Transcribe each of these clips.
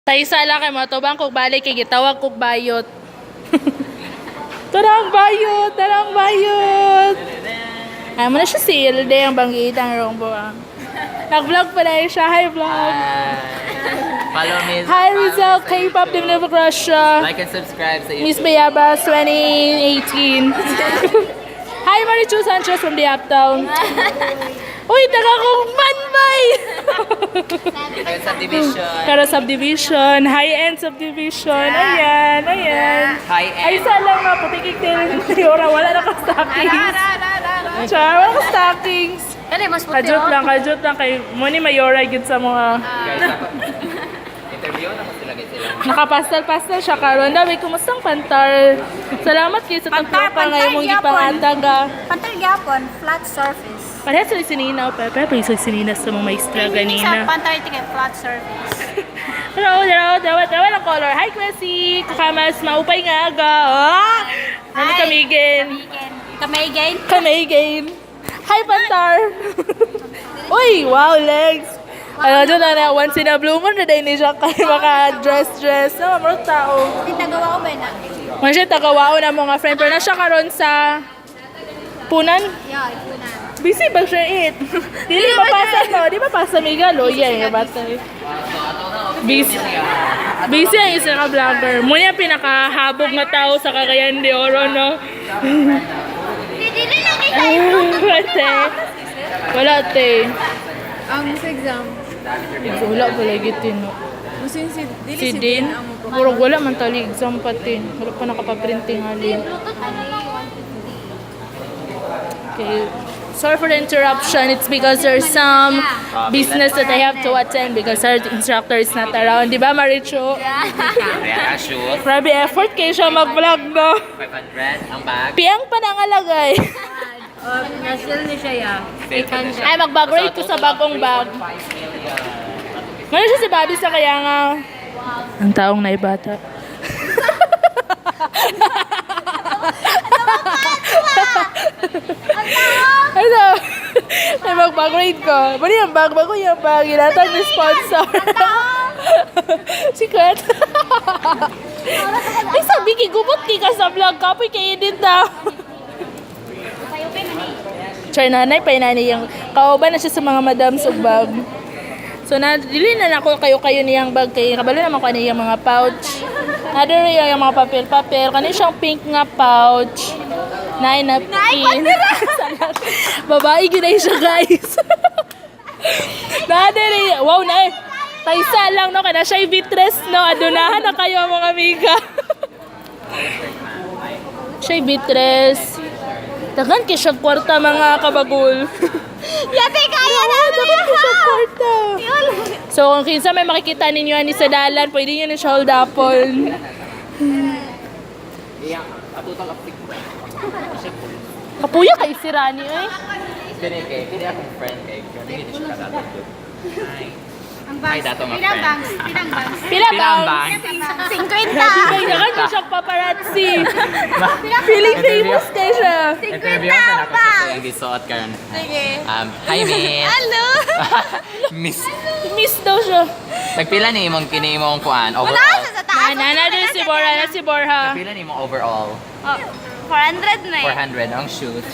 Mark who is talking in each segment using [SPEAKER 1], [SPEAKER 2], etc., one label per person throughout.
[SPEAKER 1] Sa isa lang kay matubang kog balik kay gitawag kog bayot. Tarang bayot, tarang bayot. Ay mo na siya si Ilde ang bangitang rombo. Nag-vlog pa na siya. Hi vlog.
[SPEAKER 2] Follow me.
[SPEAKER 1] Hi Rizal, K-pop Developer Russia.
[SPEAKER 2] Like and subscribe sa
[SPEAKER 1] Miss
[SPEAKER 2] YouTube.
[SPEAKER 1] Bayabas 2018. Hi Marichu Sanchez from the Uptown. Uy, taga kong manbay!
[SPEAKER 2] Subdivision.
[SPEAKER 1] Pero subdivision, high-end subdivision. Ayan, ayan.
[SPEAKER 2] High-end.
[SPEAKER 1] Ay, isa lang nga, putikik din. Yora, wala na ka-stockings. Char, wala ka-stockings.
[SPEAKER 3] Kali, mas puti
[SPEAKER 1] Kajot lang. Kay Moni Mayora, gid sa mga...
[SPEAKER 2] Guys, ako. Interview na ko sila guys sila.
[SPEAKER 1] Nakapastal-pastal siya karon. Dabi, kumustang pantar. Salamat kayo sa
[SPEAKER 3] Pantar,
[SPEAKER 1] taploka ngayon mong
[SPEAKER 3] gyapon.
[SPEAKER 1] ipangantaga.
[SPEAKER 3] Pantal gyapon, flat surface.
[SPEAKER 1] Parehas sa sinina, Pepe. Pero sa sinina sa mga maestra
[SPEAKER 3] Sa
[SPEAKER 1] ganina.
[SPEAKER 3] pantal ito kay flat surface.
[SPEAKER 1] Hello, dawa ng color. Hi, Classy. Kukamas, maupay nga aga. Oh! Ano
[SPEAKER 3] Hi.
[SPEAKER 1] kamigin?
[SPEAKER 3] Kamay gain.
[SPEAKER 1] Hi, Pantar. Uy, wow, legs. Ano doon na, once in a blue moon na dahil ni siya kayo maka-dress. Na, mamarot tao.
[SPEAKER 3] Tinagawa ko ba na?
[SPEAKER 1] Mga siya tagawao na mga friend. Pero na siya karon sa Punan.
[SPEAKER 3] Yeah, ito na.
[SPEAKER 1] Busy ba siya it? Dili mapasa no, di mapasa Miguel. Oye, yung bata. Busy ang isa ka vlogger. Muna yung pinakahabog na tao sa Cagayan de Oro, no?
[SPEAKER 3] Dili lang kita
[SPEAKER 1] Wala, te.
[SPEAKER 4] Ang sa exam,
[SPEAKER 1] Wala pala gitin, no?
[SPEAKER 4] musin
[SPEAKER 1] Si Din, puro wala man tali exam patin. Wala pa nakapaprinting halin. Okay. Sorry for the interruption. It's because there's some business that I have to attend because our instructor is not around. Di ba, Maricho?
[SPEAKER 2] Ayan, shoes.
[SPEAKER 1] Grabe effort kayo siya mag-vlog, no?
[SPEAKER 2] 500. Ang bag.
[SPEAKER 1] Piang pa nangalagay.
[SPEAKER 4] nasil ni siya ya.
[SPEAKER 1] Ay, mag-bag-rate ko sa bagong bag. Ngayon siya si Bobby sa kaya nga. Ang taong naibata. Ano? Ay, mag-bag-rate ko. Bali yung bag, bago yung bag. Inatag ni sponsor. Secret. Ay, sabi kigubot ki ka sa vlog. Kapoy kayo din daw. Try nanay, pa nanay yung kauban na siya sa mga madams og bag. So, dili na ako kayo niyang bag kay kabalo naman ko niyang mga pouch. Other yung mga papel. Kani siyang pink nga pouch. Nay napkin. Babae gyud siya, guys. Nadiri, wow na. Taysa lang no kana siya vitres no. Adunahan na kayo mga amiga. Siya vitres. Tagan ki siya kwarta mga kabagol.
[SPEAKER 3] Yate kaya na.
[SPEAKER 1] Tagan ki siya kwarta. So kung kinsa may makikita ninyo ani sa dalan, pwede niyo na siya hold upon. Kapuya kay si Rani eh.
[SPEAKER 2] Kini akong friend kay. Hindi siya kadatot. Hi.
[SPEAKER 3] Ang
[SPEAKER 2] Hi, dato mga
[SPEAKER 3] Pilang
[SPEAKER 2] friend.
[SPEAKER 3] bangs. Pilang bangs.
[SPEAKER 1] Pila
[SPEAKER 2] Pilang
[SPEAKER 1] ba?
[SPEAKER 2] bang?
[SPEAKER 3] 50.
[SPEAKER 1] Ay, nakan ko siya paparazzi. Feeling famous kay siya.
[SPEAKER 2] Interview sa nako sa yung gisuot karon.
[SPEAKER 3] Sige.
[SPEAKER 2] Hi, Miss.
[SPEAKER 3] Hello.
[SPEAKER 2] Miss.
[SPEAKER 1] Miss daw siya.
[SPEAKER 2] Nagpila ni imong kini imong kuan
[SPEAKER 3] Wala
[SPEAKER 2] overall.
[SPEAKER 3] sa taas.
[SPEAKER 1] Na din si Borha, na si Borha.
[SPEAKER 2] Nagpila ni imong overall.
[SPEAKER 3] Oh, 400 na eh.
[SPEAKER 2] 400 ang shoes.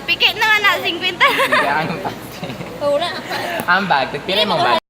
[SPEAKER 3] Pikit na nga na 50.
[SPEAKER 2] Hindi anong pasti.
[SPEAKER 3] Wala.
[SPEAKER 2] Ang bag, nagpila imong bag.